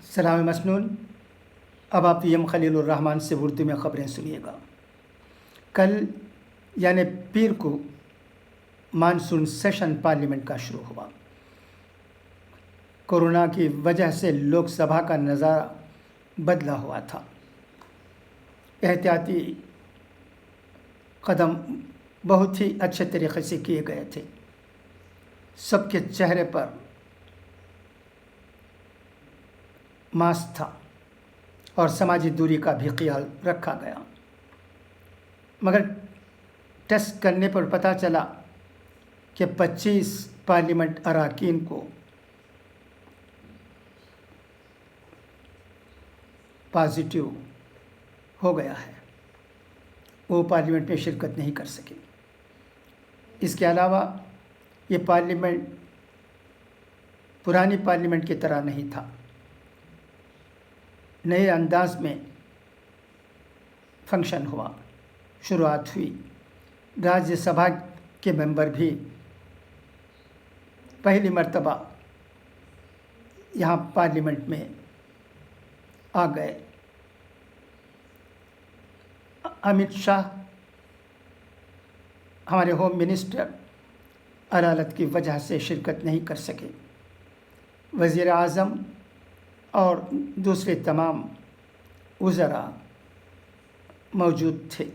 سلام مسنون۔ اب آپ یم خلیل الرحمن سے اردو میں خبریں سنیے گا۔ کل یعنی پیر کو مانسون سیشن پارلیمنٹ کا شروع ہوا۔ کورونا کی وجہ سے لوک سبھا کا نظارہ بدلا ہوا تھا۔ احتیاطی قدم بہت ہی اچھے طریقے سے کیے گئے تھے۔ سب کے چہرے پر ماسک تھا اور سماجی دوری کا بھی خیال رکھا گیا، مگر ٹیسٹ کرنے پر پتہ چلا کہ 25 پارلیمنٹ اراکین کو پازیٹیو ہو گیا ہے۔ وہ پارلیمنٹ میں شرکت نہیں کر سکے۔ اس کے علاوہ یہ پارلیمنٹ پرانی پارلیمنٹ کی طرح نہیں تھا، نئے انداز میں فنکشن ہوا، شروعات ہوئی۔ راجیہ سبھا کے ممبر بھی پہلی مرتبہ یہاں پارلیمنٹ میں آ گئے۔ امت شاہ ہمارے ہوم منسٹر عدالت کی وجہ سے شرکت نہیں کر سکے۔ وزیر اعظم اور دوسرے تمام وزراء موجود تھے۔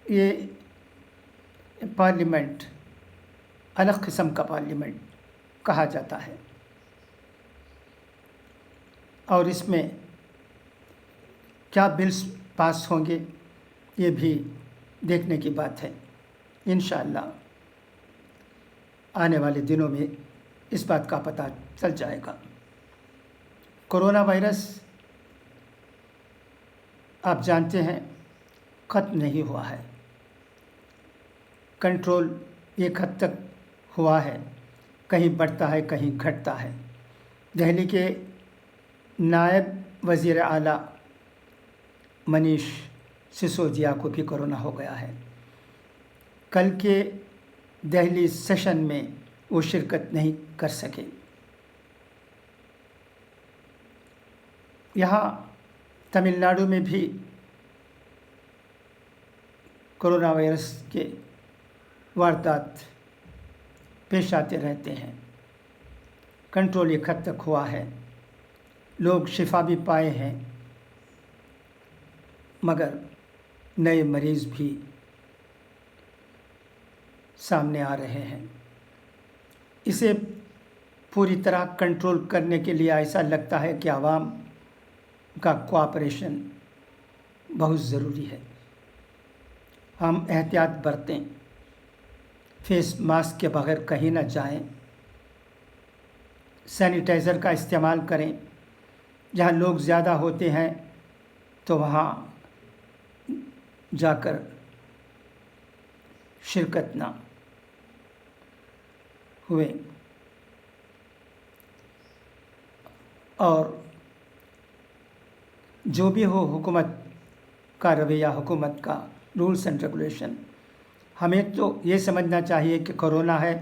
یہ پارلیمنٹ الگ قسم کا پارلیمنٹ کہا جاتا ہے، اور اس میں کیا بلز پاس ہوں گے یہ بھی دیکھنے کی بات ہے۔ انشاءاللہ آنے والے دنوں میں اس بات کا پتہ چل جائے گا۔ کورونا وائرس آپ جانتے ہیں ختم نہیں ہوا ہے، کنٹرول ایک حد تک ہوا ہے، کہیں بڑھتا ہے کہیں گھٹتا ہے۔ دہلی کے نائب وزیر اعلیٰ منیش سسودیا کو بھی کورونا ہو گیا ہے۔ کل کے دہلی سیشن میں وہ شرکت نہیں کر سکے۔ یہاں تمل ناڈو میں بھی کورونا وائرس کے واردات پیش آتے رہتے ہیں۔ کنٹرول ایک حد تک ہوا ہے، لوگ شفا بھی پائے ہیں، مگر نئے مریض بھی سامنے آ رہے ہیں۔ اسے پوری طرح کنٹرول کرنے کے لیے ایسا لگتا ہے کہ عوام کا کوآپریشن بہت ضروری ہے۔ ہم احتیاط برتیں، فیس ماسک کے بغیر کہیں نہ جائیں، سینیٹائزر کا استعمال کریں، جہاں لوگ زیادہ ہوتے ہیں تو وہاں جا کر شرکت نہ ہوئے، اور جو بھی ہو حکومت کا رویہ، حکومت کا رولز اینڈ ریگولیشن، ہمیں تو یہ سمجھنا چاہیے کہ کورونا ہے،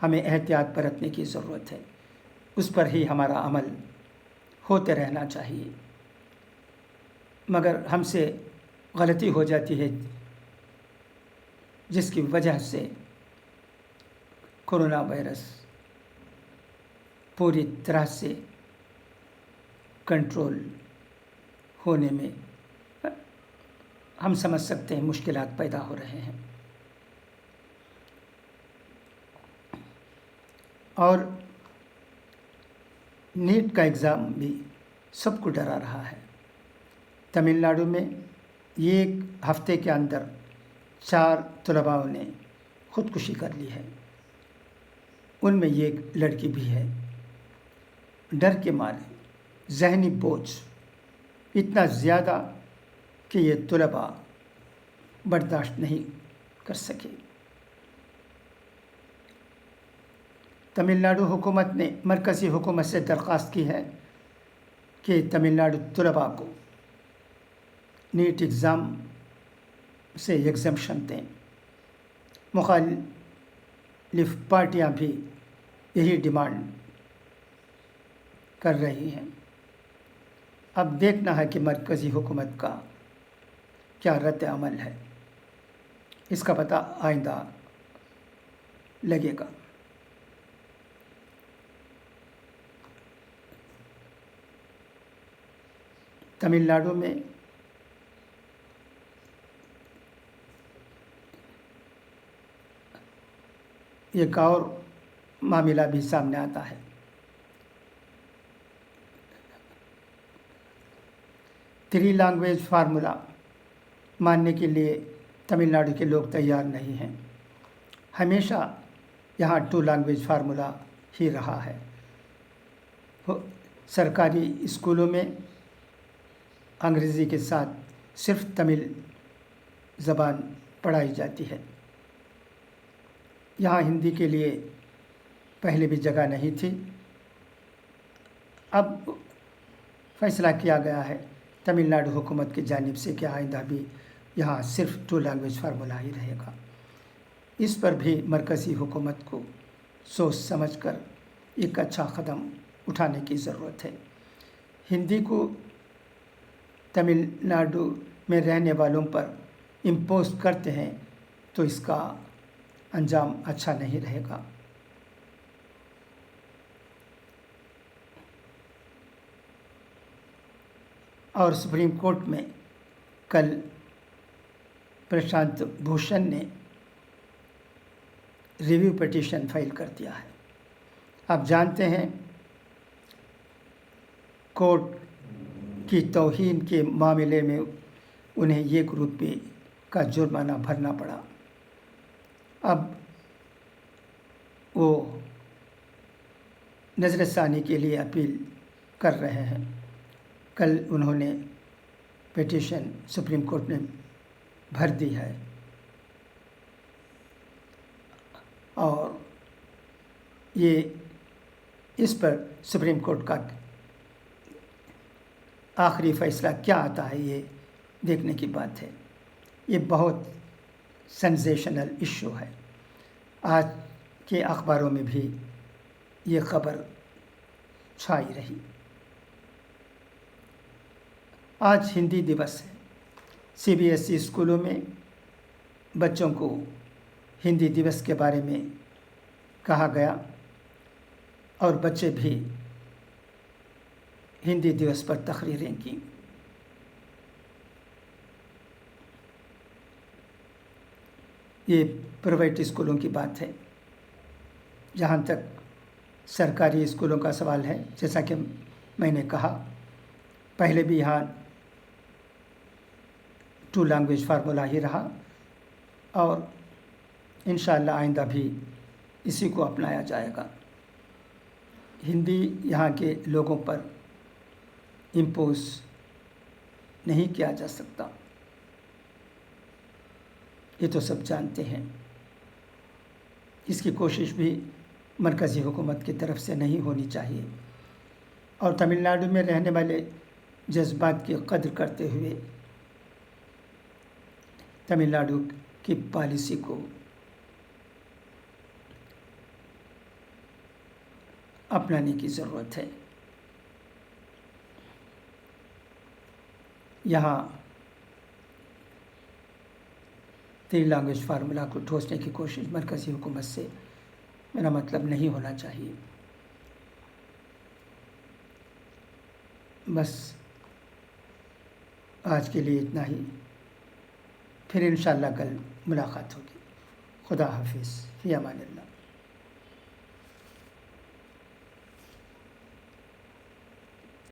ہمیں احتیاط برتنے کی ضرورت ہے، اس پر ہی ہمارا عمل ہوتے رہنا چاہیے۔ مگر ہم سے غلطی ہو جاتی ہے جس کی وجہ سے کورونا وائرس پوری طرح سے کنٹرول ہونے میں ہم سمجھ سکتے ہیں مشکلات پیدا ہو رہے ہیں۔ اور نیٹ کا ایگزام بھی سب کو ڈرا رہا ہے۔ تمل ناڈو میں ایک ہفتے کے اندر 4 طلباء نے خودکشی کر لی ہے، ان میں ایک لڑکی بھی ہے۔ ڈر کے مارے ذہنی بوجھ اتنا زیادہ کہ یہ طلباء برداشت نہیں کر سکے۔ تمل ناڈو حکومت نے مرکزی حکومت سے درخواست کی ہے کہ تمل ناڈو طلباء کو نیٹ ایگزام سے ایگزمپشن دیں۔ مخالف پارٹیاں بھی یہی ڈیمانڈ کر رہی ہیں۔ اب دیکھنا ہے کہ مرکزی حکومت کا کیا رد عمل ہے، اس کا پتہ آئندہ لگے گا۔ تمل ناڈو میں ایک اور معاملہ بھی سامنے آتا ہے۔ تھری لینگویج فارمولا ماننے کے لیے تمل ناڈو کے لوگ تیار نہیں ہیں۔ ہمیشہ یہاں 2 لینگویج فارمولا ہی رہا ہے۔ سرکاری اسکولوں میں انگریزی کے ساتھ صرف تمل زبان پڑھائی جاتی ہے۔ یہاں ہندی کے لیے پہلے بھی جگہ نہیں تھی، اب فیصلہ کیا گیا ہے تمل ناڈو حکومت کی جانب سے کہ آئندہ بھی یہاں صرف 2 لینگویج فارمولا ہی رہے گا۔ اس پر بھی مرکزی حکومت کو سوچ سمجھ کر ایک اچھا قدم اٹھانے کی ضرورت ہے۔ ہندی کو تمل ناڈو میں رہنے والوں پر امپوز کرتے ہیں تو اس کا انجام اچھا نہیں رہے گا۔ اور سپریم کورٹ میں کل پرشانت بھوشن نے ریویو پٹیشن فائل کر دیا ہے۔ آپ جانتے ہیں کورٹ کی توہین کے معاملے میں انہیں ₹1 کا جرمانہ بھرنا پڑا۔ اب وہ نظر ثانی کے لیے اپیل کر رہے ہیں۔ کل انہوں نے پٹیشن سپریم کورٹ میں بھر دی ہے اور یہ اس پر سپریم کورٹ کا آخری فیصلہ کیا آتا ہے یہ دیکھنے کی بات ہے۔ یہ بہت سنسیشنل ایشو ہے۔ آج کے اخباروں میں بھی یہ خبر چھائی رہی۔ آج ہندی دیوس ہے۔ CBSE اسکولوں میں بچوں کو ہندی دیوس کے بارے میں کہا گیا اور بچے بھی ہندی دیوس پر تقریریں کی۔ یہ پرائیویٹ اسکولوں کی بات ہے۔ جہاں تک سرکاری اسکولوں کا سوال ہے، جیسا کہ میں نے کہا پہلے بھی یہاں 2 لینگویج فارمولا ہی رہا اور انشاءاللہ آئندہ بھی اسی کو اپنایا جائے گا۔ ہندی یہاں کے لوگوں پر امپوز نہیں کیا جا سکتا، یہ تو سب جانتے ہیں۔ اس کی کوشش بھی مرکزی حکومت کی طرف سے نہیں ہونی چاہیے اور تمل ناڈو میں رہنے والے جذبات کی قدر کرتے ہوئے تمل ناڈو کی پالیسی کو اپنانے کی ضرورت ہے۔ یہاں 3 لینگویج فارمولا کو ٹھوسنے کی کوشش مرکزی حکومت سے میرا مطلب نہیں ہونا چاہیے۔ بس آج کے لیے اتنا ہی، پھر انشاءاللہ کل ملاقات ہوگی۔ خدا حافظ، فی امان اللہ۔